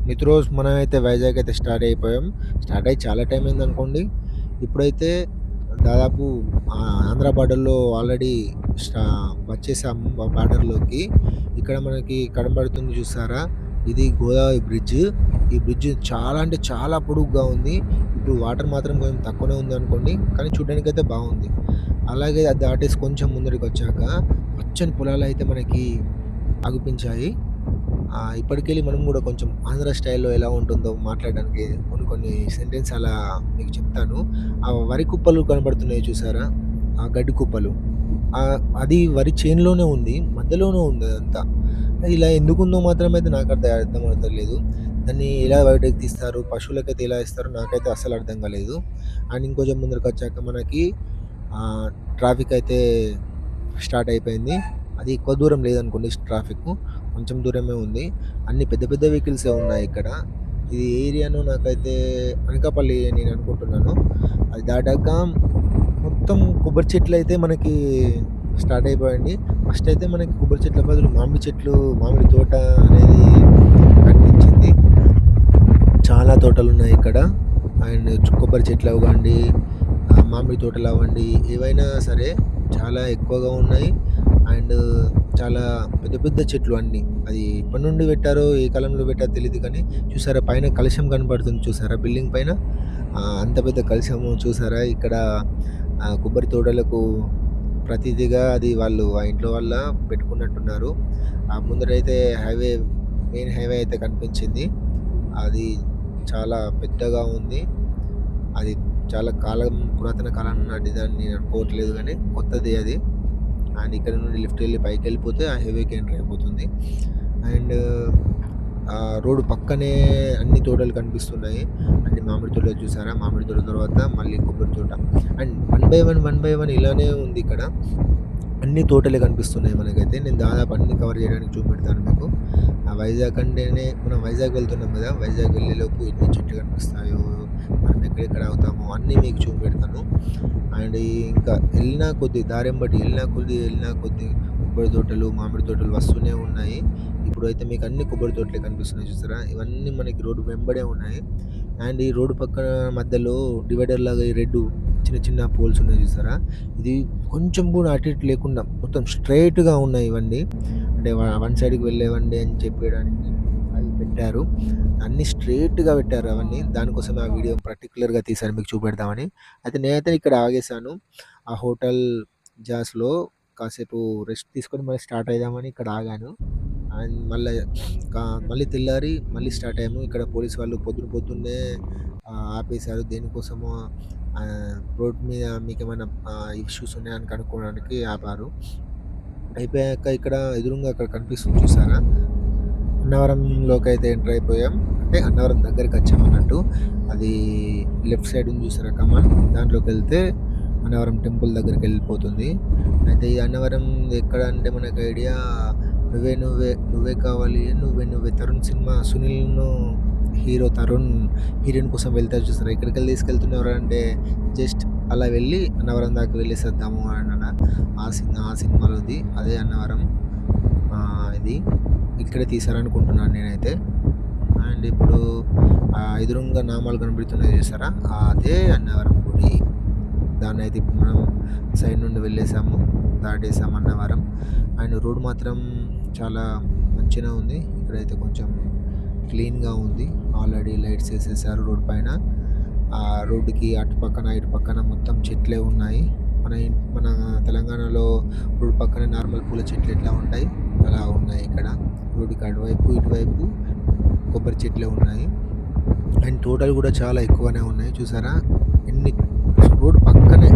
మిత్రోస్ మనమైతే వైజాగ్ అయితే స్టార్ట్ అయిపోయాం. స్టార్ట్ అయ్యి చాలా టైం అయిందనుకోండి. ఇప్పుడైతే దాదాపు ఆంధ్ర బార్డర్‌లో ఆల్రెడీ స్టా వచ్చేసాం బార్డర్‌లోకి. ఇక్కడ మనకి కనబడుతుంది చూసారా? ఇది గోదావరి బ్రిడ్జ్. ఈ బ్రిడ్జ్ చాలా అంటే చాలా పొడుగ్గా ఉంది. ఇప్పుడు వాటర్ మాత్రం కొంచెం తక్కువనే ఉందనుకోండి. కానీ చూడ్డానికైతే బావుంది. అలాగే అది దాటేసి కొంచెం ముందరికొచ్చాక పచ్చని పొలాలైతే మనకి అగుపించాయి. ఇప్పటికెళ్ళి మనం గూడా కొంచెం ఆంధ్ర స్టైల్‌లో ఎలా ఉంటుందో మాట్లాడడానికి కొన్ని కొన్ని సెంటెన్స్ అలా మీకు చెప్తాను. ఆ వరి కుప్పలు కనబడుతున్నాయి చూసారా? ఆ గడ్డి కుప్పలు. అది వరి చేనులోనే ఉంది. మధ్యలోనే ఉంది అదంతా. ఇలా ఎందుకుందో మాత్రమైతే నాకైతే అర్థమవుతలేదు. దాన్ని ఎలా బయటకి తీస్తారు? పశువులకైతే ఎలా ఇస్తారో నాకైతే అస్సలు అర్థం కాలేదు. అండ్ ఇంకొంచెం ముందరకొచ్చాక మనకి ఆహ్, ట్రాఫిక్ అయితే స్టార్ట్ అయిపోయింది. అది ఎక్కువ దూరం లేదనుకోండి ట్రాఫిక్కు. కొంచెం దూరమే ఉంది. అన్ని పెద్ద పెద్ద వెహికల్సే ఉన్నాయిక్కడ. ఇది ఏ ఏరియానో నాకైతే అనకాపల్లి నేను అనుకుంటున్నాను. అది దాటాక మొత్తం కొబ్బరి చెట్లయితే మనకి స్టార్ట్ అయిపోయాయండి. ఫస్ట్ అయితే మనకి కొబ్బరి చెట్ల బదులు మామిడి చెట్లు, మామిడి తోట అనేది కనిపించింది. చాలా తోటలున్నాయి ఇక్కడ. అండ్ కొబ్బరి చెట్లు అవ్వండి, మామిడి తోటలు అవ్వండి, ఏవైనా సరే చాలా ఎక్కువగా ఉన్నాయి. అండ్ చాలా పెద్ద పెద్ద చెట్లు అన్నీ. అది ఎప్పటి నుండి పెట్టారో, ఏ కాలంలో పెట్టారో తెలీదు కానీ, చూసారా పైన కలశం కనపడుతుంది చూసారా బిల్డింగ్ పైన? అంత పెద్ద కలశము చూసారా? ఇక్కడ కొబ్బరి తోటలకు ప్రతిదిగా అది వాళ్ళు ఆ ఇంట్లో వాళ్ళ పెట్టుకున్నట్టున్నారు. ముందరైతే మెయిన్ హైవే అయితే కనిపించింది. అది చాలా పెద్దగా ఉంది. అది చాలా పురాతన కాలం నాటిదని నేను అనుకోవట్లేదు గానీ, కొత్తదే అది. అండ్ ఇక్కడ నుండి లిఫ్ట్ వెళ్ళి పైకెళ్ళిపోతే ఆ హైవేకి ఎంటర్ అయిపోతుంది. అండ్ రోడ్డు పక్కనే అన్ని తోటలు కనిపిస్తున్నాయి. అన్ని మామిడి తోటలు చూసారా? మామిడి తోట తర్వాత మళ్ళీ కొబ్బరి తోట. అండ్ వన్ బై వన్ ఇలానే ఉంది ఇక్కడ. అన్ని తోటలే కనిపిస్తున్నాయి మనకైతే. నేను దాదాపు అన్ని కవర్ చేయడానికి చూపెడతాను మీకు. వైజాగ్ అంటేనే మనం వైజాగ్ వెళ్తున్నాం కదా! వైజాగ్ వెళ్ళేలోపు ఎన్ని చెట్లు కనిపిస్తాయో, మనం ఎక్కడెక్కడ ఆగుతామో అన్నీ మీకు చూపెడతాను. అండ్ ఇంకా ఎళ్ళినా కొద్దీ కొబ్బరి తోటలు, మామిడి తోటలు వస్తూనే ఉన్నాయి. ఇప్పుడైతే మీకు అన్ని కొబ్బరి తోటలే కనిపిస్తున్నాయి చూసారా? ఇవన్నీ మనకి రోడ్డు వెంబడే ఉన్నాయి. అండ్ ఈ రోడ్డు పక్కన మధ్యలో డివైడర్ లాగా ఈ 2 చిన్న చిన్న పోల్స్ ఉన్నాయి చూసారా? ఇది కొంచెం కూడా అటు ఇటు లేకుండా మొత్తం స్ట్రెయిట్‌గా ఉన్నాయి ఇవన్నీ. అంటే వన్ సైడ్‌కి వెళ్ళేవండి అని చెప్పేయడానికి అవి పెట్టారు. అన్నీ స్ట్రెయిట్‌గా పెట్టారు అవన్నీ. దానికోసమే ఆ వీడియో పర్టిక్యులర్‌గా తీశాను మీకు చూపెడదామని. అయితే నేనైతే ఇక్కడ ఆగేశాను. ఆ హోటల్ జాస్‌లో కాసేపు రెస్ట్ తీసుకొని మళ్ళీ స్టార్ట్ అయిదామని ఇక్కడ ఆగాను. అండ్ మళ్ళీ తెల్లారి మళ్ళీ స్టార్ట్ అయ్యాము. ఇక్కడ పోలీస్ వాళ్ళు పొద్దున్నే ఆపేశారు. దేనికోసమో రోడ్ మీద మీకేమైనా ఇష్యూస్ ఉన్నాయని కనుక్కోవడానికి ఆపారు. అయిపోయాక ఇక్కడ ఎదురుంగా అక్కడ కనిపిస్తుంది చూసారా? అన్నవరంలోకైతే ఎంటర్ అయిపోయాం. అంటే అన్నవరం దగ్గరికొచ్చామన్నట్టు. అది లెఫ్ట్ సైడ్ ఉంది చూసారా కమాన్? దాంట్లోకెళ్తే అన్నవరం టెంపుల్ దగ్గరికెళ్ళిపోతుంది. అయితే ఈ అన్నవరం ఎక్కడ అంటే మనకు ఐడియా 'నువ్వే కావాలి నువ్వే' తరుణ్ సినిమా సునీల్‌ను హీరో తరుణ్ హీరోయిన్ కోసం వెళ్తారు చూసారా? ఎక్కడికెళ్ళి తీసుకెళ్తున్నారు అంటే జస్ట్ అలా వెళ్ళి అన్నవరం దాకా వెళ్ళేసొద్దాము అనన ఆ సినిమాలోది. అదే అన్నవరం. ఇది ఇక్కడే తీశారనుకుంటున్నాను నేనైతే. అండ్ ఇప్పుడు ఎదురుంగా నామాలు కనబడుతున్నాయి చూసారా? అదే అన్నవరం గుడి. దాన్నయితే ఇప్పుడు మనం సైడ్ నుండి వెళ్ళేసాము. దాటేసాము అన్నవరం. అండ్ రోడ్ మాత్రం చాలా మంచిగానే ఉంది. ఇక్కడైతే కొంచెం క్లీన్‌గా ఉంది. ఆల్రెడీ లైట్స్ ఏసేసారు రోడ్ పైన. రోడ్డుకి అటు పక్కన, ఇటు పక్కన మొత్తం చెట్లే ఉన్నాయి. మన తెలంగాణలో రోడ్ పక్కన నార్మల్ పూల చెట్లు ఎట్లా ఉంటాయి? అలా ఉన్నాయి ఇక్కడ. రోడ్డుకి అటువైపు, ఇటువైపు కొబ్బరి చెట్లే ఉన్నాయి. అండ్ తోటలు కూడా చాలా ఎక్కువనే ఉన్నాయి. చూసారా? ఎన్ని రోడ్ పక్కనే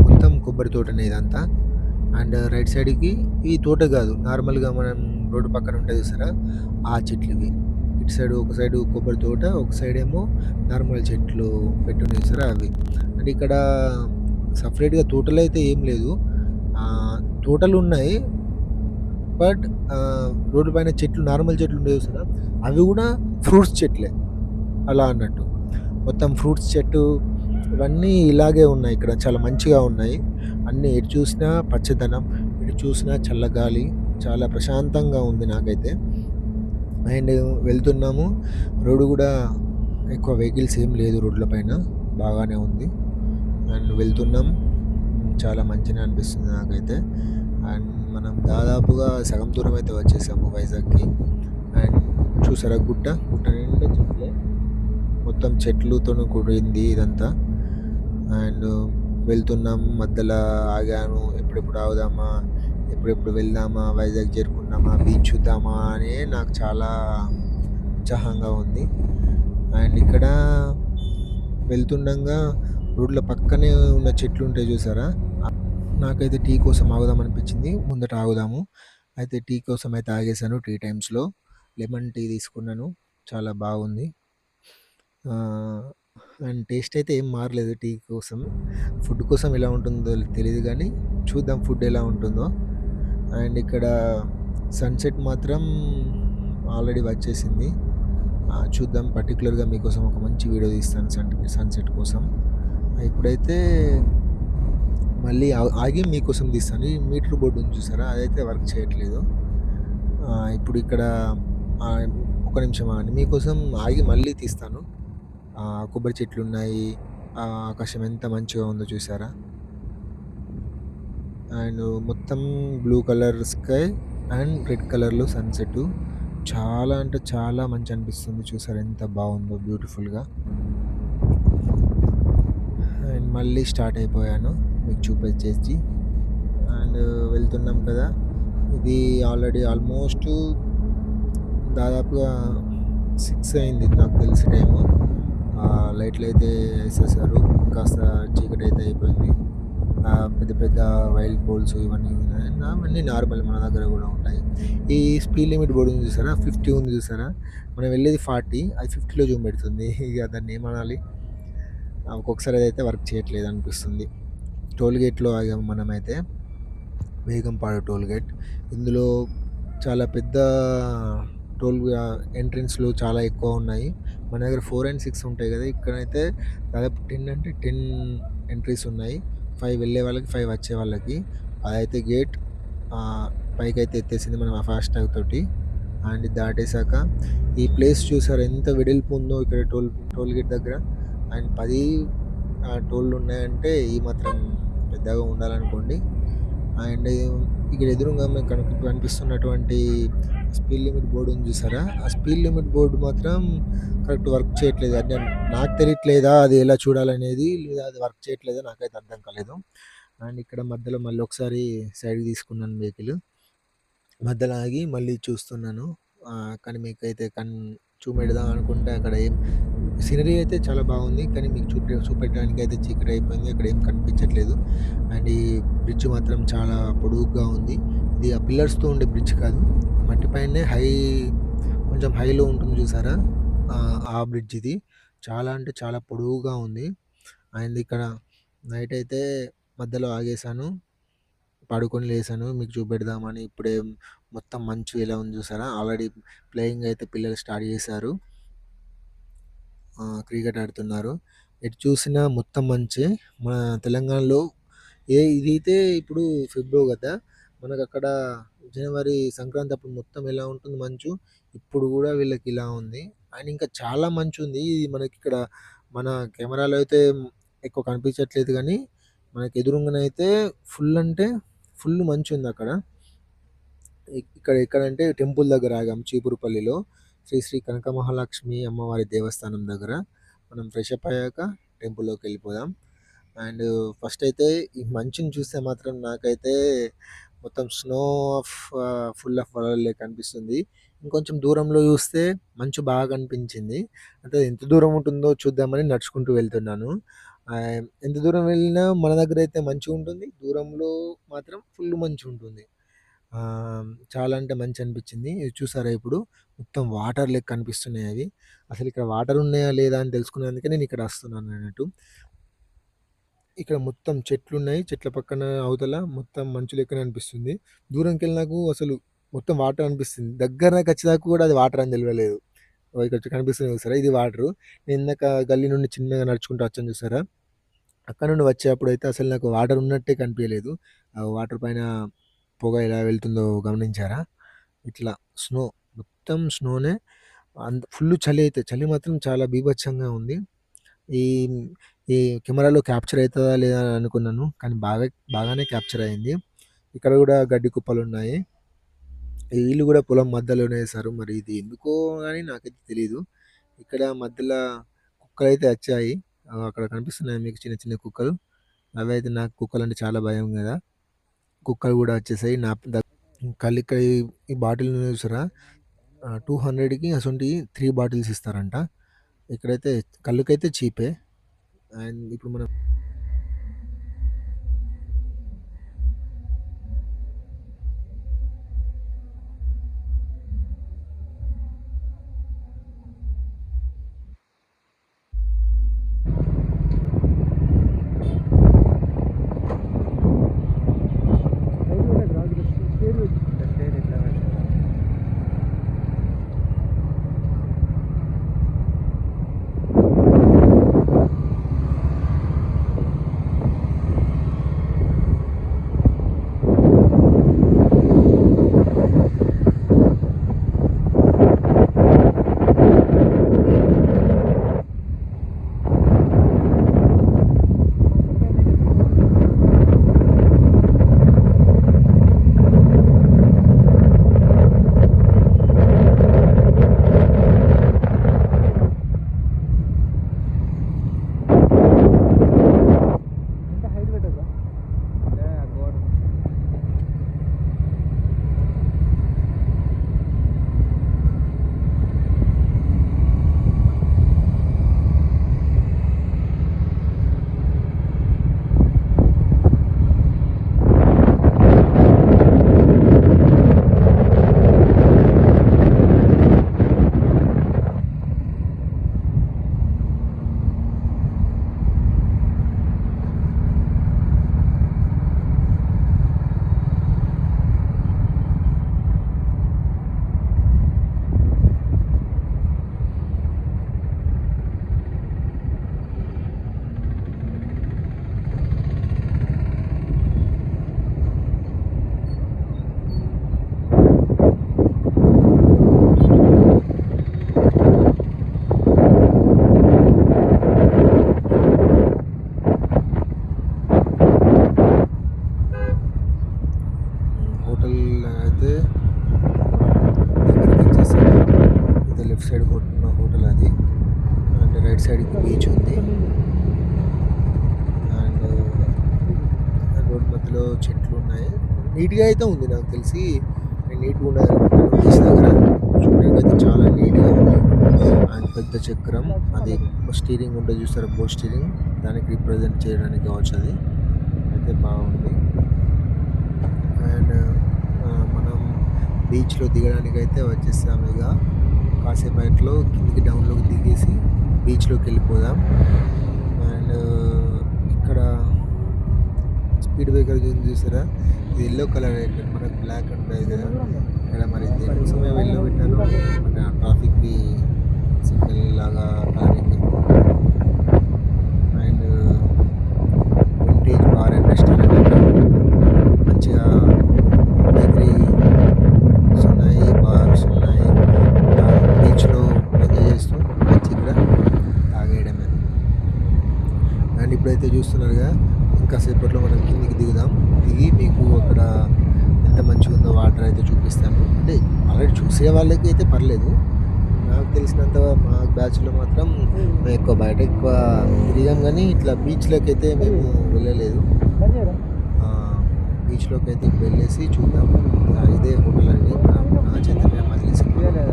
మొత్తం కొబ్బరి తోటనే ఇదంతా. అండ్ రైట్ సైడ్‌కి ఈ తోట గాదు. నార్మల్‌గా మనం రోడ్డు పక్కన ఉంటాయి చూసారా? ఆ చెట్లివి. ఇటు సైడ్ ఒక సైడు కొబ్బరి తోట, ఒక సైడేమో నార్మల్ చెట్లు పెట్టున్నాయి చూసారా అవి. అంటే ఇక్కడ సెపరేట్‌గా తోటలైతే ఏం లేదు. తోటలున్నాయి. బట్ రోడ్డు పైన చెట్లు నార్మల్ చెట్లు ఉంటాయి చూసారా? అవి గూడా ఫ్రూట్స్ చెట్లే. అలా అన్నట్టు. మొత్తం ఫ్రూట్స్ చెట్టు ఇవన్నీ ఇలాగే ఉన్నాయి ఇక్కడ. చాలా మంచిగా ఉన్నాయి. అన్నీ ఎటు చూసినా పచ్చదనం, ఎటు చూసినా చల్లగాలి. చాలా ప్రశాంతంగా ఉంది నాకైతే. అండ్ వెళ్తున్నాము. రోడ్డు గూడా ఎక్కువ వెహికల్స్ ఏం లేదు రోడ్ల పైన. బాగానే ఉంది. అండ్ వెళ్తున్నాం. చాలా మంచిగా అనిపిస్తుంది నాకైతే. అండ్ మనం దాదాపుగా సగం దూరం అయితే వచ్చేసాము వైజాగ్‌కి. అండ్ చూసారా గుట్ట? గుట్ట నిండా చెట్లే. మొత్తం చెట్లుతోని కూడింది ఇదంతా. అండ్ వెళ్తున్నాం. మధ్యలో ఆగాను. ఎప్పుడెప్పుడు ఆగుదామా? ఎప్పుడెప్పుడు వెళ్దామా? వైజాగ్ చేరుకుందామా? బీచ్ చూద్దామా? అని నాకు చాలా ఉత్సాహంగా ఉంది. అండ్ ఇక్కడ వెళ్తుండంగా రోడ్ల పక్కనే ఉన్న చెట్లు ఉంటాయి చూసారా? నాకైతే టీ కోసం ఆగుదాం అనిపించింది. ముందట ఆగుదాము. అయితే టీ కోసం అయితే ఆగేసాను టీ టైమ్స్‌లో. లెమన్ టీ తీసుకున్నాను. చాలా బాగుంది. ఆహ్, అండ్ టేస్ట్ అయితే ఏం మారలేదు టీ కోసం. ఫుడ్ కోసం ఎలా ఉంటుందో తెలీదు గానీ, చూద్దాం ఫుడ్ ఎలా ఉంటుందో. అండ్ ఇక్కడ సన్‌సెట్ మాత్రం ఆల్రెడీ వచ్చేసింది. చూద్దాం పర్టిక్యులర్‌గా మీకోసం ఒక మంచి వీడియో తీస్తాను సన్‌సెట్ కోసం. ఇప్పుడైతే మళ్ళీ ఆగి మీకోసం తీస్తాను. ఈ మీటర్ బోర్డ్ ఉంది చూసారా? అదైతే వర్క్ చేయట్లేదు. ఇప్పుడు ఇక్కడ ఆహ్, ఒక్క నిమిషం ఆగండి. మీకోసం ఆగి మళ్ళీ తీస్తాను. కొబ్బరి చెట్లున్నాయి. ఆకాశం ఎంత మంచిగా ఉందో చూసారా? అండ్ మొత్తం blue colour sky and red కలర్‌లో సన్‌సెట్టు. చాలా అంటే చాలా మంచి అనిపిస్తుంది. చూసారా ఎంత బావుందో బ్యూటిఫుల్‌గా. అండ్ మళ్ళీ స్టార్ట్ అయిపోయాను మీకు చూపించేసి. అండ్ వెళ్తున్నాం కదా! ఇది ఆల్రెడీ ఆల్మోస్టు దాదాపుగా 6 అయింది నాకు తెలిసి టైము. లైట్‌లయితే ఏసేశారు. కాస్త చీకటయితే అయిపోయింది. పెద్ద పెద్ద వైల్డ్ పోల్స్ ఇవన్నీ ఉన్నాయి. అవన్నీ నార్మల్ మన దగ్గర గూడా ఉంటాయి. ఈ స్పీడ్ లిమిట్ బోర్డ్ ఉంది చూసారా? 50 ఉంది చూసారా? మనం వెళ్ళేది 40 అది 50లో చూపెడుతుంది. ఇగ దాన్నేమనాలి? ఒక్కొక్కసారి అదైతే వర్క్ చేయట్లేదనిపిస్తుంది. టోల్ గేట్‌లో ఆగాము మనమైతే. వేగంపాడు టోల్ గేట్. ఇందులో చాలా పెద్ద ఎంట్రన్స్‌లు చాలా ఎక్కువ ఉన్నాయి. మన దగ్గర 4 అండ్ 6 ఉంటాయి గదా! ఇక్కడైతే దాదాపు 10 అంటే 10 ఎంట్రీస్ ఉన్నాయి. 5 వెళ్ళే వాళ్ళకి, 5 వచ్చే వాళ్ళకి. అదైతే గేట్ ఆహ్, పైకైతే ఎత్తేసింది మనం ఆ ఫాస్టాగ్ తోటి. అండ్ ఇది దాటేసాక ఈ ప్లేస్ చూసారా ఎంత వెడల్పు ఉందో ఇక్కడ టోల్ గేట్ దగ్గర. అండ్ 10 టోల్‌లున్నాయంటే ఈ మాత్రం పెద్దగా ఉండాలనుకోండి. అండ్ ఇక్కడ ఎదురుంగా మీకు కనిపిస్తున్నటువంటి స్పీడ్ లిమిట్ బోర్డ్ ఉంది చూసారా? ఆ స్పీడ్ లిమిట్ బోర్డ్ మాత్రం కరెక్ట్ వర్క్ చేయట్లేదు. అంటే నాకు తెలియట్లేదా అది ఎలా చూడాలనేది, లేదా అది వర్క్ చేయట్లేదా నాకైతే అర్థం కాలేదు. అండ్ ఇక్కడ మధ్యలో మళ్ళీ ఒకసారి సైడ్‌కి తీసుకున్నాను వెహికల్. మధ్యలో ఆగి మళ్ళీ చూస్తున్నాను. కానీ మీకైతే చూపెడదాం అనుకుంటే అక్కడ ఏం సీనరీ అయితే చాలా బాగుంది. కానీ మీకు చూపెట్టడానికైతే చీకటి అయిపోయింది. అక్కడ ఏం కనిపించట్లేదు. అండ్ ఈ బ్రిడ్జ్ మాత్రం చాలా పొడుగ్గా ఉంది. ఇది ఆ పిల్లర్స్‌తో ఉండే బ్రిడ్జ్ కాదు. మట్టి పైనే కొంచెం హైలో ఉంటుంది చూసారా? ఆ బ్రిడ్జ్ ఇది. చాలా అంటే చాలా పొడవుగా ఉంది. అండ్ ఇక్కడ నైట్ అయితే మధ్యలో ఆగేసాను. పడుకొని లేసాను మీకు చూపెడదామని. ఇప్పుడే మొత్తం మంచు ఎలా ఉంది చూసారా? ఆల్రెడీ ప్లేయింగ్ అయితే పిల్లలు స్టార్ట్ చేశారు. క్రికెట్ ఆడుతున్నారు. ఎటు చూసినా మొత్తం మంచే. మన తెలంగాణలో ఇదైతే ఇప్పుడు ఫిబ్రవరి గదా! మనకక్కడ జనవరి సంక్రాంతి అప్పుడు మొత్తం ఎలా ఉంటుంది మంచు. ఇప్పుడు గూడా వీళ్ళకి ఇలా ఉంది. అండ్ ఇంకా చాలా మంచుంది. ఇది మనకిక్కడ మన కెమెరాలో అయితే ఎక్కువ కనిపించట్లేదు గానీ, మనకి ఎదురుంగానైతే ఫుల్ అంటే ఫుల్ మంచుందక్కడ. ఇక్కడ ఎక్కడంటే టెంపుల్ దగ్గర ఆగాం చీపురుపల్లిలో. శ్రీ శ్రీ కనక మహాలక్ష్మి అమ్మవారి దేవస్థానం దగ్గర. మనం ఫ్రెష్ అప్ అయ్యాక టెంపుల్‌లోకెళ్ళిపోదాం. అండ్ ఫస్ట్ అయితే ఈ మంచుని చూస్తే మాత్రం నాకైతే మొత్తం స్నో ఫుల్ ఆఫ్ వరల్డ్ కనిపిస్తుంది. ఇంకొంచెం దూరంలో చూస్తే మంచు బాగా కనిపించింది. అంటే ఎంత దూరం ఉంటుందో చూద్దామని నడుచుకుంటూ వెళ్తున్నాను. ఎంత దూరం వెళ్ళినా మన దగ్గరైతే మంచుగుంటుంది. దూరంలో మాత్రం ఫుల్ మంచుంటుంది. చాలా అంటే మంచనిపించింది. ఇది చూసారా ఇప్పుడు? మొత్తం వాటర్ లెక్క కనిపిస్తున్నాయి అవి. అసలిక్కడ వాటర్ ఉన్నాయా లేదా అని తెలుసుకునేందుకే నేనిక్కడ వస్తున్నానన్నట్టు. ఇక్కడ మొత్తం చెట్లున్నాయి. చెట్ల పక్కన అవతల మొత్తం మంచు లెక్కనే అనిపిస్తుంది. దూరంకెళ్ళి నాకు అసలు మొత్తం వాటర్ అనిపిస్తుంది. దగ్గరకొచ్చేదాకా కూడా అది వాటర్ అని తెలవలేదు. ఇక్కడ కనిపిస్తుంది చూసారా? ఇది వాటరు. నేను ఇందాక గల్లీ నుండి చిన్నగా నడుచుకుంటూ వచ్చాను చూసారా? అక్కడ నుండి వచ్చేప్పుడైతే అసలు నాకు వాటర్ ఉన్నట్టే కనిపియలేదు. ఆ వాటర్ పైన పొగ ఎలా వెళ్తుందో గమనించారా? ఇట్లా స్నో మొత్తం స్నోనే. ఫుల్లు చలి అయితే చలి మాత్రం చాలా బీభత్సంగా ఉంది. ఈ ఈ కెమెరాలో క్యాప్చర్ అయితదా లేదా అని అనుకున్నాను. కానీ బాగానే క్యాప్చర్ అయింది. ఇక్కడ గూడా గడ్డి కుప్పలున్నాయి. వీళ్ళు గూడా పొలం మధ్యలోనే ఏశారు. మరి ఇది ఎందుకో గాని నాకైతే తెలీదు. ఇక్కడ మధ్యల కుక్కలైతే వచ్చాయి. అక్కడ కనిపిస్తున్నాయి మీకు చిన్న చిన్న కుక్కలు. అవైతే నాకు కుక్కలంటే చాలా భయం గదా! కుక్కలు గూడా వచ్చేసాయి. నా ఇక్కడ ఈ బాటిల్ చూసారా? 200కి అసొంటియి 3 బాటిల్స్ ఇస్తారంట. ఇక్కడైతే కల్లుకైతే చీపే. అండ్ ఇప్పుడు మనం హోటల్ అయితే దగ్గరికొచ్చేసాము. ఇది లెఫ్ట్ సైడ్ హోటల్ అది. అండ్ రైట్ సైడ్‌కి బీచ్ ఉంది. అండ్ రోడ్ మధ్యలో చెట్లున్నాయి. నీట్‌గా అయితే ఉంది నాకు తెలిసి. నీట్‌గా ఉండదనుకుంటాను బీచ్ దగ్గర. చూడడానికైతే చాలా నీట్‌గా ఉంది. అండ్ పెద్ద చక్రం అది స్టీరింగ్ ఉంటది చూసారా? బోట్ స్టీరింగ్ దానికి రిప్రజెంట్ చేయడానికి కావచ్చు అది. అయితే బాగుంది. అండ్ మనం బీచ్‌లో దిగడానికైతే వచ్చేసాము ఇగ. కాసేపట్లో కిందికి డౌన్‌లోకి దిగేసి బీచ్‌లోకి వెళ్ళిపోదాం. అండ్ ఇక్కడ స్పీడ్ బ్రేకర్ ఉంది చూసారా? ఇది యెల్లో కలర్ ఇక్కడ మనకు బ్లాక్ ఉంటాయి కదా! ఇక్కడ మరి దేనికోసమో యెల్లో పెట్టారో మన ట్రాఫిక్‌కి సిగ్నల్ లాగా కలరింగ్ ఏమో. And vintage bar and restaurant అంట. మంచిగా బేకరీస్ ఉన్నాయి, బార్స్ ఉన్నాయి. బీచ్‌లో ఎంజాయ్ చేస్తూ వచ్చి ఇక్కడ తాగేయడమే. అండ్ ఇప్పుడైతే చూస్తున్నారుగా ఇంకా సేపట్లో మనం కిందికి దిగుదాం. దిగి మీకు అక్కడ ఎంత మంచిగుందో వాటర్ అయితే చూపిస్తాను. అంటే ఆల్రెడీ చూసే వాళ్ళకి అయితే పర్లేదు. నాకు తెలిసినంత మా బ్యాచ్‌లో మాత్రం మేము బయట ఎక్కువ తిరిగాం గానీ ఇట్లా బీచ్‌లోకైతే మేము వెళ్ళలేదు. బీచ్‌లోకైతే ఇప్పుడు వెళ్ళేసి చూద్దాం. ఇదే హోటల్ అండి. చైతన్య మజిలీస్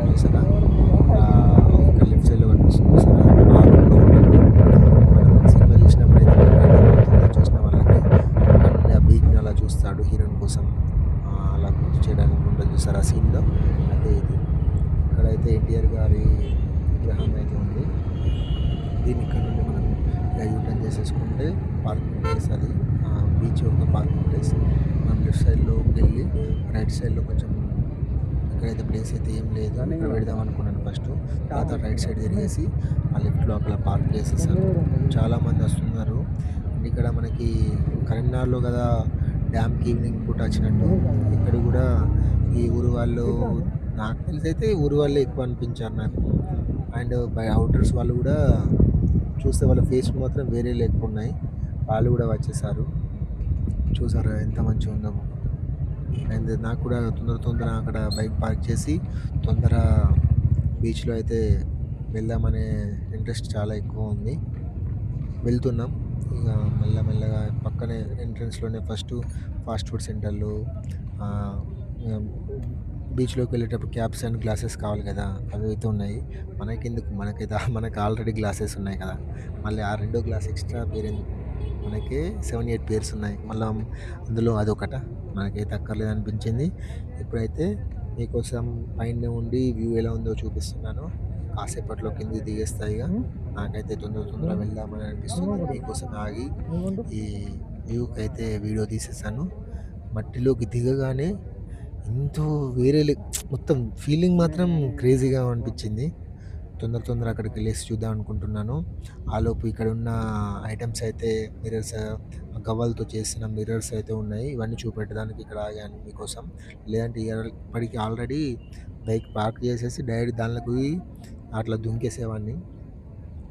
చూసారా? ఇక్కడ లెఫ్ట్ సైడ్‌లో కనిపిస్తుంది చూసారా? ఆ రూమ్‌లో ఉంటాడు. మనం సినిమా చూసినప్పుడైతే మనకు అర్థమవుతుంది చూసిన వాళ్ళకి. అక్కడ నుండి ఆ బీచ్‌ని అలా చూస్తాడు హీరోయిన్ కోసం. అలా గుర్తు చేయడానికి ఉంటుంది చూసారా ఆ సీన్‌లో? అదే ఇది. ఇక్కడైతే ఎన్టీఆర్ గారి విగ్రహం అయితే ఉంది. దీన్ని ఇక్కడ నుండి మనం ఇలా యూటర్న్ చేసేసుకుంటే పార్కింగ్ ప్లేస్ అది. బీచ్ యొక్క పార్కింగ్ ప్లేస్. మనం లెఫ్ట్ సైడ్‌లోకి వెళ్ళి రైట్ సైడ్‌లో కొంచెం ఇక్కడైతే ప్లేస్ అయితే ఏం లేదు. ఇక్కడ పెడదాం అనుకున్నాను ఫస్టు. తర్వాత రైట్ సైడ్ తిరిగేసి ఆ లెఫ్ట్‌లో అక్కడ పార్క్ చేసేసాను. చాలామంది వస్తున్నారు. అండ్ ఇక్కడ మనకి కరీంనగర్‌లో కదా డ్యామ్‌కి ఈవినింగ్ పూట వచ్చినట్టు ఇక్కడ కూడా ఈ ఊరు వాళ్ళు నాకు తెలిసైతే ఊరి వాళ్ళే ఎక్కువ అనిపించారు నాకు. అండ్ బై ఔటర్స్ వాళ్ళు గూడా చూస్తే వాళ్ళ ఫేస్‌లు మాత్రం వేరే లెక్కున్నాయి. వాళ్ళు గూడా వచ్చేసారు. చూసారా ఎంత మంచిగుందో. అండ్ నాకు కూడా తొందర అక్కడ బైక్ పార్క్ చేసి తొందర బీచ్‌లో అయితే వెళ్దామనే ఇంట్రెస్ట్ చాలా ఎక్కువ ఉంది. వెళ్తున్నాం. ఇగ మెల్లమెల్లగా పక్కనే ఎంట్రన్స్‌లోనే ఫాస్ట్ ఫుడ్ సెంటర్‌లు ఆహ్, హ్మ్, బీచ్‌లోకి వెళ్ళేటప్పుడు క్యాప్స్ అండ్ గ్లాసెస్ కావాలి కదా! అవి అయితే ఉన్నాయి. మనకెందుకు మనకైతే మనకు ఆల్రెడీ గ్లాసెస్ ఉన్నాయి కదా! మళ్ళీ ఆ రెండో గ్లాస్ ఎక్స్‌ట్రా పేరెందుకు? మనకే 7, 8 పేర్స్ ఉన్నాయి. మళ్ళా అందులో అదొకటా? మనకైతే అక్కర్లేదనిపించింది. ఇప్పుడైతే మీకోసం పైనే ఉండి వ్యూ ఎలా ఉందో చూపిస్తున్నాను. కాసేపట్లో కిందకి దిగేస్తా ఇగ. నాకైతే తొందర వెళ్దామని అనిపిస్తుంది. మీకోసం ఆగి ఈ వ్యూకైతే వీడియో తీసేసాను. మట్టిలోకి దిగగానే ఎంతో వేరే మొత్తం ఫీలింగ్ మాత్రం క్రేజీగా అనిపించింది. తొందర అక్కడికెళ్ళేసి చూద్దాం అనుకుంటున్నాను. ఆలోపు ఇక్కడున్న ఐటెమ్స్ అయితే మిర్రర్స్ గవ్వలతో చేసిన మిర్రర్స్ అయితే ఉన్నాయి. ఇవన్నీ చూపెట్టడానికి ఇక్కడ ఆగాను మీకోసం. లేదంటే ఇప్పటికి ఆల్రెడీ బైక్ పార్క్ చేసేసి డైరెక్ట్ దాంట్లోకి పోయి అట్లా దుంకేసేవాడిని.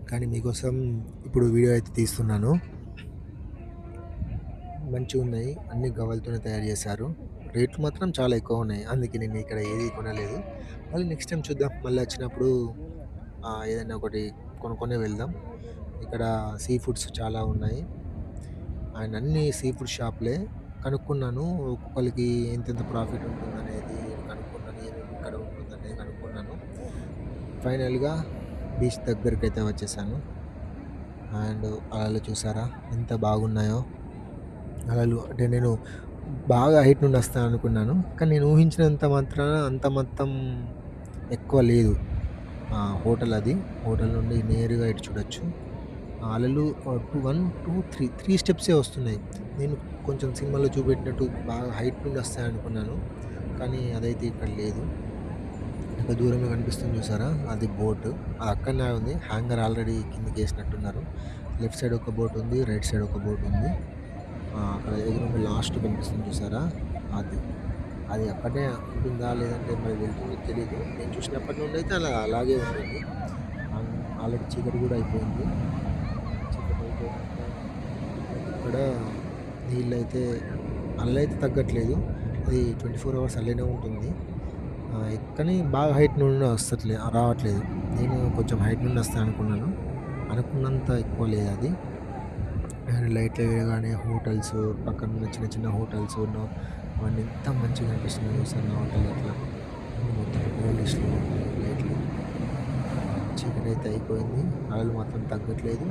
కానీ మీకోసం ఇప్పుడు వీడియో అయితే తీస్తున్నాను. మంచిగున్నాయి. అన్నీ గవ్వలతోనే తయారు చేశారు. రేట్లు మాత్రం చాలా ఎక్కువున్నాయి. అందుకే నేను ఇక్కడ ఏది కొనలేదు. మళ్ళీ నెక్స్ట్ టైమ్ చూద్దాం. మళ్ళీ వచ్చినప్పుడు ఏదైనా ఒకటి కొనుక్కొనే వెళ్దాం. ఇక్కడ సీ ఫుడ్స్ చాలా ఉన్నాయి. అండ్ అన్నీ సీ ఫుడ్ షాపులే. కనుక్కున్నాను. ఒక్కొక్కళ్ళకి ఎంతెంత ప్రాఫిట్ ఉంటుందనేది కనుక్కున్నాను. ఏమేమి ఇక్కడ ఉంటుందనేది కనుక్కున్నాను. ఫైనల్‌గా బీచ్ దగ్గరికైతే వచ్చేసాను. అండ్ అలలు చూసారా ఎంత బాగున్నాయో. అలలు అంటే నేను బాగా హైట్ నుండి వస్తాయనుకున్నాను. కానీ నేను ఊహించినంత మాత్రాన అంత మొత్తం ఎక్కువ లేదు. హోటల్ అది. హోటల్ నుండి నేరుగా ఇటు చూడొచ్చు. ఆ అలలు 1, 2, 3 స్టెప్సే వస్తున్నాయి. నేను కొంచెం సినిమాలో చూపెట్టినట్టు బాగా హైట్ నుండి వస్తాయనుకున్నాను. కానీ అదైతే ఇక్కడ లేదు. ఇంకా దూరంలో కనిపిస్తుంది చూసారా? అది బోటు. అది అక్కడనే ఉంది. హ్యాంగర్ ఆల్రెడీ కిందకేసినట్టున్నారు. లెఫ్ట్ సైడ్ ఒక బోట్ ఉంది. రైట్ సైడ్ ఒక బోట్ ఉంది. అక్కడ ఎదురుంగా లాస్ట్ కనిపిస్తుంది చూసారా? అది. అది అక్కడనే ఉంటుందా? లేదంటే మరి వెళ్తుందో తెలీదు. నేను చూసినప్పటి నుండి అయితే అలాగే ఉంటుంది. ఆల్రెడీ చీకటి గూడా అయిపోయింది. చీకటి అయిపోయినాక ఇక్కడ నీళ్ళైతే అలలైతే తగ్గట్లేదు. అది 24 అవర్స్ అల్లనే ఉంటుంది. కానీ బాగా హైట్ నుండి రావట్లేదు. నేను కొంచెం హైట్ నుండి వస్తాయనుకున్నాను. అనుకున్నంత ఎక్కువ లేదది. అండ్ లైట్లు వేయగానే హోటల్స్ పక్కనున్న చిన్న చిన్న హోటల్స్ అవన్నీ ఎంత మంచిగా అనిపిస్తున్నాయో చూసారా హోటల్ అట్లా. అన్నీ మొత్తం గోల్డిష్‌లో ఉన్నాయి లైట్లు. చీకటైతే అయిపోయింది. అలలు మాత్రం తగ్గట్లేదు.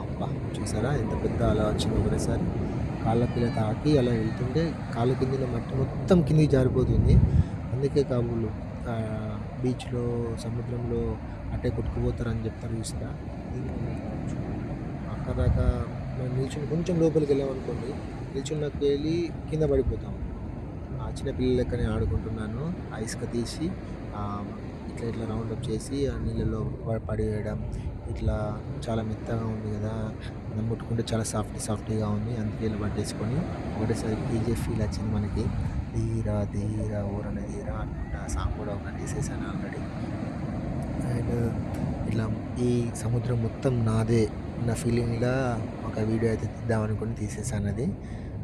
అబ్బా! చూసారా ఎంత పెద్ద అల వచ్చిందో ఒకటేసారి. కాళ్ళ కింద తాకి అలా వెళ్తుంటే కాళ్ళ కిందున్న మట్టి మొత్తం కిందకి జారిపోతుంది. అందుకే కాబోలు బీచ్‌లో, సముద్రంలో అట్టే కొట్టుకుపోతారని చెప్తారు చూసారా? దీని వల్లే కావచ్చు. అక్కడ దాకా మనం నిల్చొని కొంచెం లోపలికెళ్ళామనుకోండి, నిల్చున్నకెళ్ళి కింద పడిపోతాం. చిన్న పిల్లల లెక్కనే ఆడుకుంటున్నాను. ఆ ఇసుక తీసి ఇట్లా రౌండప్ చేసి ఆ నీళ్ళలో పడేయడం. ఇట్లా చాలా మెత్తగా ఉంది గదా! మనం ముట్టుకుంటే చాలా సాఫ్టీగా ఉంది. అందుకే ఇలా పట్టేసుకొని ఒకటేసారి కేజీఎఫ్ ఫీల్ వచ్చింది మనకి. ధీర ధీర ఊరన ధీర అనుకుంటా ఆ సాంగ్ గూడా ఒకటేసేసాను ఆల్రెడీ. అండ్ ఇట్లా ఈ సముద్రం మొత్తం నాదే అన్న ఫీలింగ్‌లా ఒక వీడియో అయితే తీద్దామనుకుని తీసేసానది.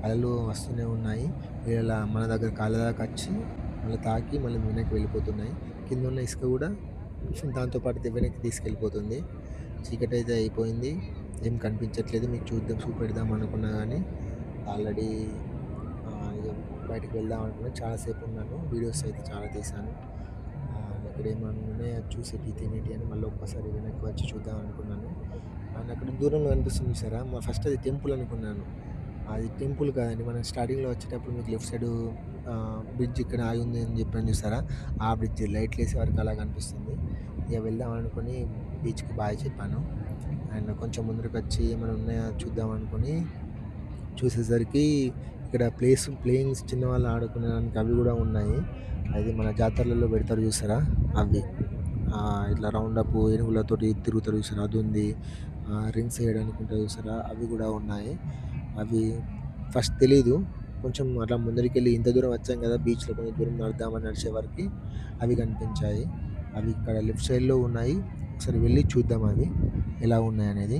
అలలు వస్తూనే ఉన్నాయి. ఇలా మన దగ్గర కాళ్ళ దాకా వచ్చి, మళ్ళీ తాకి మళ్ళీ వెనక్కి వెళ్ళిపోతున్నాయి. కిందున్న ఇసుక గూడా దాంతో పాటు వెనక్కి తీసుకెళ్ళిపోతుంది. చీకటైతే అయిపోయింది. ఏం కనిపించట్లేదు. మీకు చూపెడదాం అనుకున్నా గానీ, ఆల్రెడీ ఇగ బయటికి వెళ్దాం అనుకున్నా. చాలా సేపు ఉన్నాను. వీడియోస్ అయితే చాలా తీశాను. అక్కడేమన్నా ఉన్నాయో అది చూసేటియి, తినేటియి అని మళ్ళీ ఒక్కసారి వెనక్కి వచ్చి చూద్దాం అనుకున్నాను. అండ్ అక్కడ దూరంలో కనిపిస్తుంది చూసారా? ఫస్ట్ అది టెంపుల్ అనుకున్నాను. అది టెంపుల్ కాదండి. మనం స్టార్టింగ్‌లో వచ్చేటప్పుడు మీకు లెఫ్ట్ సైడు బ్రిడ్జ్ ఇక్కడ ఆగి ఉంది అని చెప్పాను చూసారా? ఆ బ్రిడ్జ్ లైట్‌లేసే వరకు అలా కనిపిస్తుంది. ఇగ వెళ్దాం అనుకోని బీచ్‌కి బాయ్ చెప్పాను. అండ్ కొంచెం ముందరకొచ్చి ఏమైనా ఉన్నాయా చూద్దాం అనుకోని చూసేసరికి ఇక్కడ ప్లేయింగ్స్ చిన్నవాళ్ళు ఆడుకునేదానికి అవి గూడా ఉన్నాయి. అది మన జాతరలలో పెడతారు చూసారా? అవి. ఇట్లా రౌండప్ ఏనుగులతోటి తిరుగుతారు చూసారా? అదుంది. రింగ్స్ ఎయడానికి ఉంటాయి చూసారా? అవి గూడా ఉన్నాయి. అవి ఫస్ట్ తెలీదు. కొంచెం అట్లా ముందరికెళ్ళి ఇంత దూరం వచ్చాం కదా! బీచ్‌లో కొంచెం దూరం నడుద్దామని నడిచే వరకి అవి కనిపించాయి. అవి ఇక్కడ లెఫ్ట్ సైడ్‌లో ఉన్నాయి. ఒకసారి వెళ్లి చూద్దాం అవి ఎలా ఉన్నాయనేది.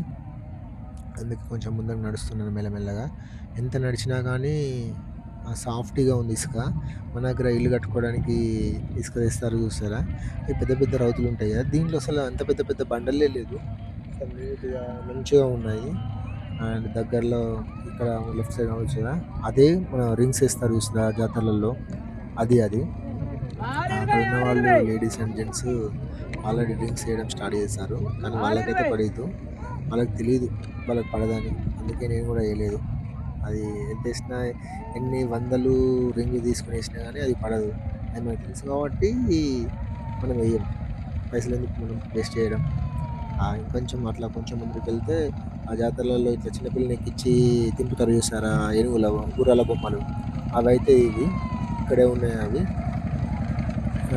అందుకే కొంచెం ముందుకు నడుస్తున్నాను మెల్లమెల్లగా. ఎంత నడిచినా గానీ సాఫ్ట్‌గా ఉంది ఇసుక. మన దగ్గర ఇల్లు కట్టుకోవడానికి ఇసుక తెస్తారు చూసారా? ఈ పెద్ద పెద్ద రౌతులుంటాయి కదా! దీంట్లో అసలు అంత పెద్ద పెద్ద బండలే లేదు. చాలా నీట్‌గా మంచిగా ఉన్నాయి. అండ్ దగ్గరలో ఇక్కడ లెఫ్ట్ సైడ్ కనిపించదు కదా! అదే మన రింగ్స్ ఏస్తారు చూసారా జాతరలలో అది. అక్కడ ఉన్న వాళ్ళు ladies and gents already drinks చేయడం స్టార్ట్ చేశారు. కానీ వాళ్ళకైతే పడీదు. వాళ్ళకి తెలీదు వాళ్ళకి పడదని. అందుకే నేను కూడా ఎయలేదు. అది ఎంతేసినా ఎన్ని వందలు రింగులు తీసుకొని ఏసినా గానీ అది పడదు. అది మనకు తెలుసు కాబట్టి మనం ఎయ్యం. పైసలెందుకు మనం వేస్ట్ చేయడం. ఇంకొంచెం అట్లా కొంచెం ముందుకెళ్తే ఆ జాతరలలో ఇట్లా చిన్న పిల్లల్ని ఎక్కిచ్చి తింపుతారు చూసారా ఏనుగుల గుర్రాల బొమ్మలు. అవైతే ఇవి. ఇక్కడే ఉన్నాయి అవి.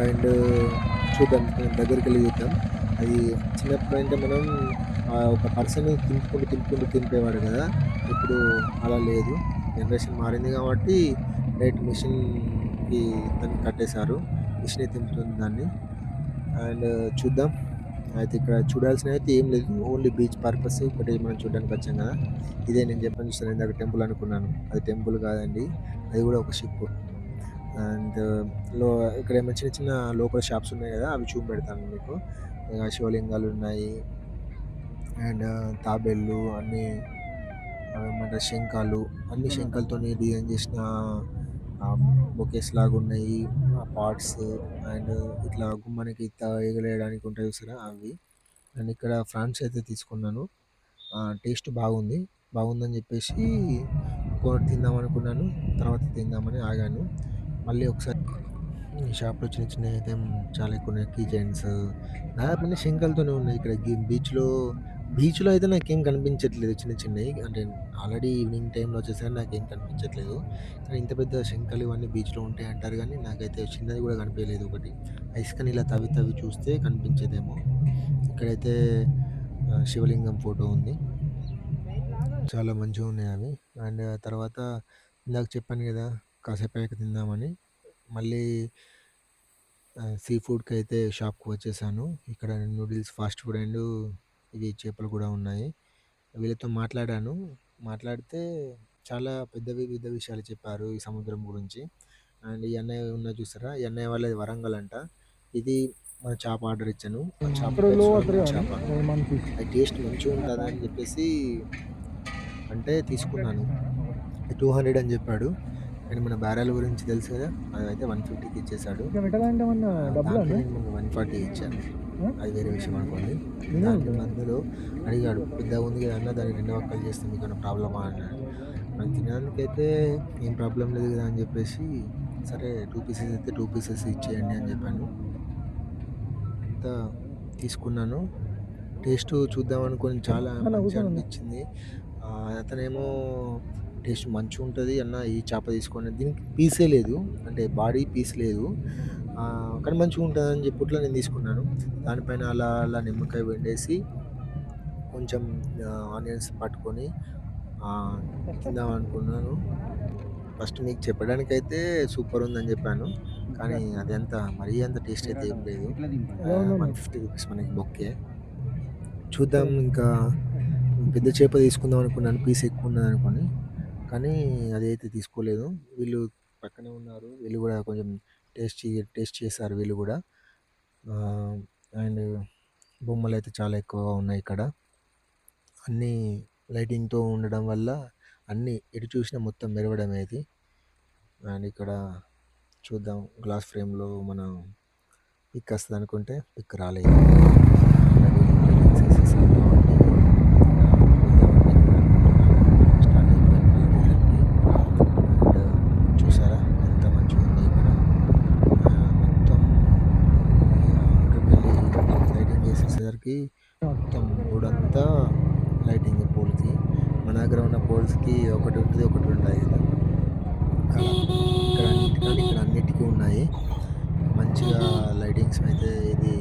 అండ్ చూద్దాం కొంచెం దగ్గరికెళ్ళి చూద్దాం. అది చిన్నప్పుడంటే మనం ఒక పర్సన్‌ని తింపేవాడు కదా! ఇప్పుడు అలా లేదు. జనరేషన్ మారింది కాబట్టి డైరెక్ట్ మిషన్‌కి దాన్ని కట్టేశారు. మిషనే తింపుతుంది దాన్ని. అండ్ చూద్దాం. అయితే ఇక్కడ చూడాల్సినవయితే ఏం లేదు. ఓన్లీ బీచ్ పర్పస్ ఒకటి మనం చూడడానికి వచ్చాం కదా! ఇదే నేను చెప్పాను చూసారా ఇందాక టెంపుల్ అనుకున్నాను. అది టెంపుల్ కాదండి. అది కూడా ఒక షిప్. అండ్ లో ఇక్కడేమో చిన్న చిన్న లోకల్ షాప్స్ ఉన్నాయి కదా! అవి చూపెడతాను మీకు. శివలింగాలున్నాయి. అండ్ తాబేళ్ళు అన్నీ అవేమంటారు శంఖాలు, అన్ని శంఖాలతోని డిజైన్ చేసిన బొకేస్ లాగున్నాయి. పాట్స్ అండ్ ఇట్లా గుమ్మానికి ఎగరేయడానికి ఉంటాయి చూసారా అవి. అండ్ ఇక్కడ ఫ్రాన్స్ అయితే తీసుకున్నాను. టేస్ట్ బాగుంది. బాగుందని చెప్పేసి ఇంకోటి తిందామనుకున్నాను. తర్వాత తిందామని ఆగాను. మళ్ళీ ఒకసారి ఈ షాప్‌లో చిన్న చిన్నవయితే చాలా ఎక్కువున్నాయి. కీ చైన్స్ దాదాపు అన్ని శంఖాలతోనే ఉన్నాయి. ఇక్కడ బీచ్‌లో అయితే నాకేం కనిపించట్లేదు చిన్న చిన్నయి. అంటే ఆల్రెడీ ఈవినింగ్ టైమ్‌లో వచ్చేసరికి నాకేం కనిపించట్లేదు. కానీ ఇంత పెద్ద శంఖాలు ఇవన్నీ బీచ్‌లో ఉంటాయంటారు గానీ, నాకైతే చిన్నది కూడా కనిపియలేదు ఒకటి. ఆ ఇసుకని ఇలా తవ్వి తవ్వి చూస్తే కనిపించేదేమో. ఇక్కడైతే శివలింగం ఫోటో ఉంది. చాలా మంచిగున్నాయి అవి. అండ్ తర్వాత ఇందాక చెప్పాను గదా! కాసేపయ్యాక తిందామని. మళ్ళీ సీ ఫుడ్‌కైతే షాప్‌కి వచ్చేసాను. ఇక్కడ నూడిల్స్, ఫాస్ట్ ఫుడ్ అండ్ ఇవి చేపలు కూడా ఉన్నాయి. వీళ్ళతో మాట్లాడాను. మాట్లాడితే చాలా పెద్ద విషయాలు చెప్పారు ఈ సముద్రం గురించి. అండ్ ఈ అన్నయ్య ఉన్నారు చూసారా? ఈ అన్నయ్య వాళ్ళది వరంగల్ అంట. ఇది మన చేప ఆర్డర్ ఇచ్చాను. ఆ చేప పేరు సొరమీన్ చేప. అది టేస్ట్ మంచిగుంటదా అని చెప్పేసి అంటే తీసుకున్నాను. 200 అని చెప్పాడు. అండ్ మన బేరాల గురించి తెలుసు కదా! అదైతే 150కి ఇచ్చేసాడు. దాంట్లో నేను మొన్న 140 ఇచ్చాను. అది వేరే విషయం అనుకోండి. దాని మధ్యలో అడిగాడు. పెద్దగుంది కదా అన్న దాన్ని 2 వక్కలు చేస్తే మీకేమైనా ప్రాబ్లమా అన్నాడు. మనం తినడానికైతే ఏం ప్రాబ్లమ్ లేదు కదా అని చెప్పేసి సరే 2 పీసెస్ అయితే 2 పీసెస్ ఇచ్చేయండి అని చెప్పాను. అంతా తీసుకున్నాను. టేస్ట్ చూద్దాం అనుకోని చాలా మంచిగా అనిపించింది. అతనేమో టేస్ట్ మంచిగుంటది అన్న ఈ చేప తీసుకోండి. దీనికి పీసే లేదు. అంటే బాడీ పీస్ లేదు. కానీ మంచిగుంటదని చెప్పుట్ల నేను తీసుకున్నాను. దానిపైన అలా అలా నిమ్మకాయ పిండేసి కొంచెం ఆనియన్స్ పట్టుకొని తిందాం అనుకున్నాను. ఫస్ట్ మీకు చెప్పడానికైతే సూపర్ ఉందని చెప్పాను. కానీ అది అంత మరీ అంత టేస్ట్ అయితే ఏం లేదు. 150 రూపీస్ మనకి బొక్కే. చూద్దాం ఇంకా పెద్ద చేప తీసుకుందాం అనుకున్నాను. పీస్ ఎక్కువ ఉన్నదనుకోని. కానీ అదైతే తీసుకోలేదు. వీళ్ళు పక్కనే ఉన్నారు. వీళ్ళు గూడా కొంచెం టేస్ట్ చేశారు వీళ్ళు గూడా. అండ్ బొమ్మలైతే చాలా ఎక్కువగా ఉన్నాయి ఇక్కడ. అన్నీ లైటింగ్‌తో ఉండడం వల్ల అన్నీ ఎటు చూసినా మొత్తం మెరవడమే ఇది. అండ్ ఇక్కడ చూద్దాం గ్లాస్ ఫ్రేమ్‌లో మన పిక్ వస్తదనుకుంటే పిక్ రాలేదు. ఆల్రెడీ లైటింగ్స్ ఏసేసారు కాబట్టి వెళ్దామని నేను అనుకుంటున్నాను. స్టార్ట్ అయిపోయాను మళ్ళీ వెళ్ళడానికి. అండ్ చూసారా ఎంత మంచిగుందో ఇక్కడ. మొత్తం ఇక్కడికెళ్ళి లైటింగ్ ఏసేసరికి మొత్తం రోడంతా లైటింగ్ పోల్‌కి. మన దగ్గర ఉన్న పోల్స్‌కి ఒకటి ఉంటది, ఒకటి ఉండదు కదా! అలా ఇక్కడ అన్నిటికి ఉన్నాయి. మంచిగా లైటింగ్స్ అయితే ఇది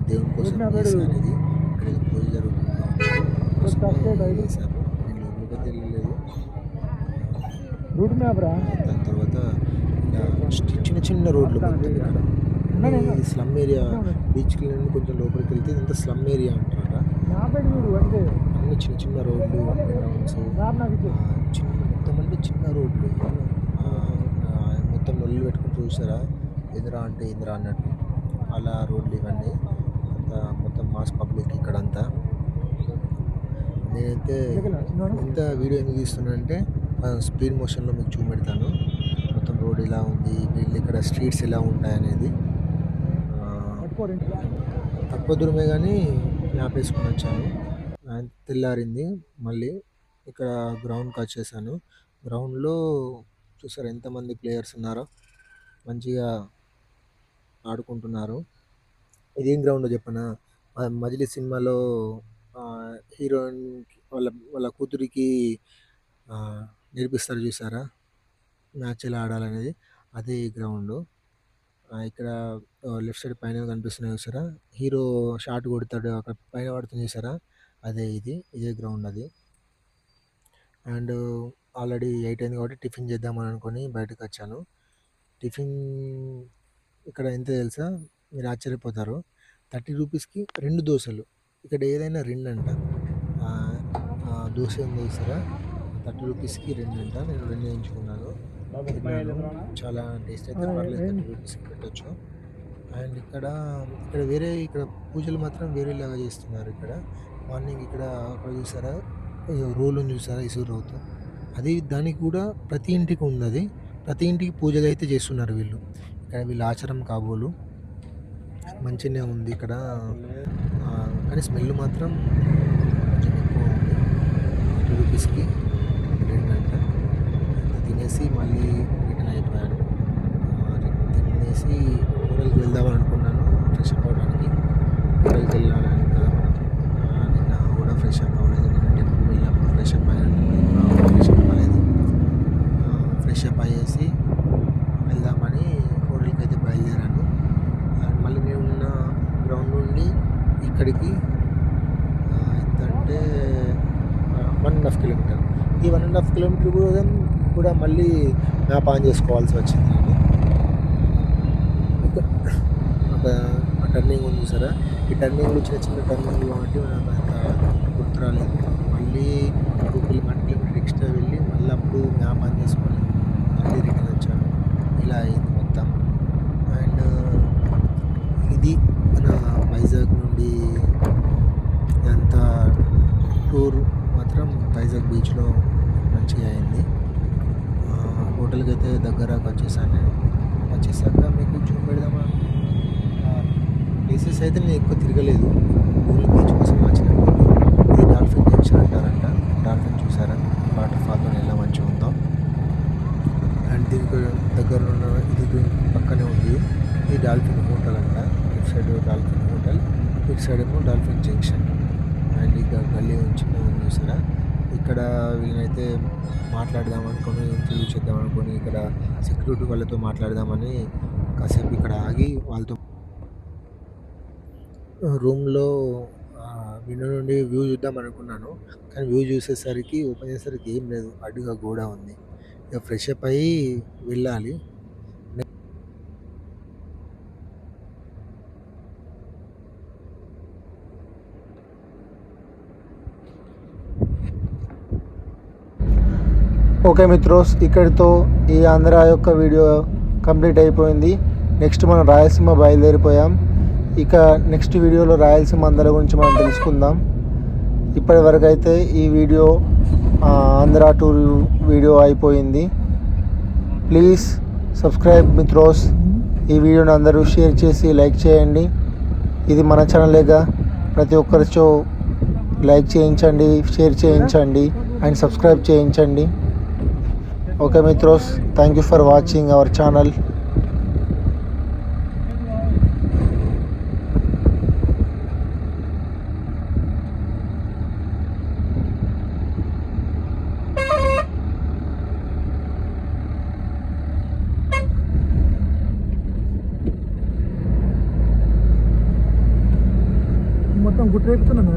దేవుని కోసం వేశారు ఇది. ఇక్కడ ఏదో పూజ జరుగుతుంది కాబట్టి అందుకోసమే వేశారు. నేను లోపలికైతే వెళ్ళలేదు. దాని తర్వాత ఇలా చిన్న చిన్న రోడ్లు మొత్తం ఇక్కడ ఈ స్లమ్ ఏరియా. బీచ్కి కొంచెం లోపలికి వెళ్తే ఇదంతా స్లమ్ ఏరియా అంటారా. అన్ని చిన్న చిన్న రోడ్లు, గ్రౌండ్స్, చిన్న మొత్తం అంటే చిన్న రోడ్లు, మొత్తం నొల్లు పెట్టుకుని చూసారా, ఎదురా అంటే ఎదురా అన్నట్టు అలా రోడ్లు ఇవన్నీ. అంతా మొత్తం మాస్ పబ్లిక్ ఇక్కడంతా. నేనైతే ఇంత వీడియో ఎందుకు తీస్తున్నానంటే స్పీడ్ మోషన్లో మీకు చూపెడతాను మొత్తం రోడ్ ఎలా ఉంది, వీళ్ళు ఇక్కడ స్ట్రీట్స్ ఎలా ఉంటాయనేది. తక్కువ దూరమే కానీ మ్యాప్ వేసుకొని వచ్చాను. తెల్లారింది. మళ్ళీ ఇక్కడ గ్రౌండ్కి వచ్చేసాను. గ్రౌండ్లో చూసారు ఎంతమంది ప్లేయర్స్ ఉన్నారో, మంచిగా ఆడుకుంటున్నారు. ఇదేం గ్రౌండ్ చెప్పనా, మజిలీ సినిమాలో హీరోయిన్ వాళ్ళ వాళ్ళ కూతురికి నేర్పిస్తారు చూసారా మ్యాచ్ ఎలా ఆడాలనేది, అదే ఈ గ్రౌండ్. ఇక్కడ లెఫ్ట్ సైడ్ పైన కనిపిస్తున్నాయి చూసారా, హీరో షాట్ కొడతాడు అక్కడ పైన పడుతుంది చూసారా, ఇదే గ్రౌండ్ అది. అండ్ ఆల్రెడీ 8 అయింది కాబట్టి టిఫిన్ చేద్దామని అనుకొని బయటకు వచ్చాను. టిఫిన్ ఇక్కడ ఎంత తెలుసా, మీరు ఆశ్చర్యపోతారు, 30 రూపీస్కి 2 దోశలు. ఇక్కడ ఏదైనా 2 అంట. దోశ ఉంది చూసారా, 30 రూపీస్కి 2 అంట. నేను 2 వేయించుకున్నాను. చాలా టేస్ట్ అయితే పర్లేదు, 30 రూపీస్కి పెట్టచ్చు. అండ్ ఇక్కడ ఇక్కడ పూజలు మాత్రం వేరేలాగా చేస్తున్నారు. ఇక్కడ మార్నింగ్ ఇక్కడ చూసారా, రోల్ ఉంది చూసారా ఇసురు రోతో, అది దానికి కూడా ప్రతి ఇంటికి ఉంది. అది ప్రతి ఇంటికి పూజలు అయితే చేస్తున్నారు వీళ్ళు. ఇక్కడ వీళ్ళ ఆచారం కాబోలు మంచిగానే ఉంది ఇక్కడ. కానీ స్మెల్ మాత్రం కొంచెం ఎక్కువ ఉంది. 30 రూపీస్కి 2 అంట. తినేసి మళ్ళీ రిటర్న్ అయిపోయాను. తినేసి హోటల్కి వెళ్దామని అనుకున్నాను ఫ్రెష్ అప్ అవ్వడానికి. హోటల్కి వెళ్ళాలని కదా మనం, నిన్న కూడా ఫ్రెష్ అప్ అవ్వలేదు. నిన్న టెంపుల్ వెళ్ళినప్పుడు ఫ్రెష్ అప్ అయ్యాను, ఫ్రెష్ అప్ అవ్వలేదు. ఫ్రెష్ అప్ అయ్యేసి వెళ్దామని హోటల్కి అయితే బయలుదేరాను. మళ్ళీ మేము ఉన్న గ్రౌండ్ నుండి ఇక్కడికి ఎంతంటే 1.5 కిలోమీటర్. ఈ 1.5 కిలోమీటర్ కూడా మళ్ళీ మ్యాప్ ఆన్ చేసుకోవాల్సి వచ్చింది. ఒక టర్నింగ్ ఉంది చూసారా, ఈ టర్నింగ్లు చిన్న చిన్న టర్నింగ్లు కాబట్టి నాకు అంత గుర్తు రాలేదు. మళ్ళీ 1 కిలోమీటర్ ఎక్స్ట్రా వెళ్ళి మళ్ళీ అప్పుడు మ్యాప్ ఆన్ చేసుకొని మళ్ళీ రిటర్న్ వచ్చాను. ఇలా అయింది మొత్తం. అండ్ ఇది మన వైజాగ్ నుండి అంతా టూర్ మాత్రం వైజాగ్ బీచ్లో మంచిగా అయింది. హోటల్కి అయితే దగ్గరకు వచ్చేసాను. నేను వచ్చేసాక మీకు చూపెడదామా ప్లేసెస్ అయితే నేను ఎక్కువ తిరగలేదు, ఓన్లీ బీచ్ కోసం వచ్చినట్టు. ఇది డాల్ఫిన్ జంక్షన్ అంటారంట. డాల్ఫిన్ చూసారా, వాటర్ ఫాల్తో ఎలా మంచిగా ఉందో. అండ్ దీనికి దగ్గర ఉన్న ఇది పక్కనే ఉంది ఈ డాల్ఫిన్ హోటల్ అంట. ఇటు సైడ్ డాల్ఫిన్ హోటల్, ఇటు సైడ్ ఏమో డాల్ఫిన్ జంక్షన్. అండ్ ఇక గల్లీ చిన్న ఉంది చూసారా, ఇక్కడ వీళ్ళనైతే మాట్లాడదాం అనుకొని, ఇంటర్వ్యూ చేద్దాం అనుకొని, ఇక్కడ సెక్యూరిటీ వాళ్ళతో మాట్లాడదామని కాసేపు ఇక్కడ ఆగి వాళ్ళతో రూమ్లో విండో నుండి వ్యూ చూద్దాం అనుకున్నాను. కానీ వ్యూ చూసేసరికి ఓపెన్ చేసేసరికి ఏం లేదు, అడ్డుగా గోడ ఉంది. ఇక ఫ్రెష్ అప్ అయ్యి వెళ్ళాలి. ఓకే మిత్రోస్, ఇక్కడితో ఈ ఆంధ్ర యొక్క వీడియో కంప్లీట్ అయిపోయింది. నెక్స్ట్ మనం రాయలసీమ బయలుదేరిపోయాం. ఇక నెక్స్ట్ వీడియోలో రాయలసీమ అందరి గురించి మనం తెలుసుకుందాం. ఇప్పటి వరకు అయితే ఈ వీడియో ఆంధ్ర టూర్ వీడియో అయిపోయింది. ప్లీజ్ సబ్స్క్రైబ్ మిత్రోస్. ఈ వీడియోని అందరూ షేర్ చేసి లైక్ చేయండి. ఇది మన ఛానలేగా, ప్రతి ఒక్కరితో లైక్ చేయించండి, షేర్ చేయించండి అండ్ సబ్స్క్రైబ్ చేయించండి. Okay Mitros, thank you for watching our channel. మొత్తం గుట్టు ఎక్కుతున్నాను.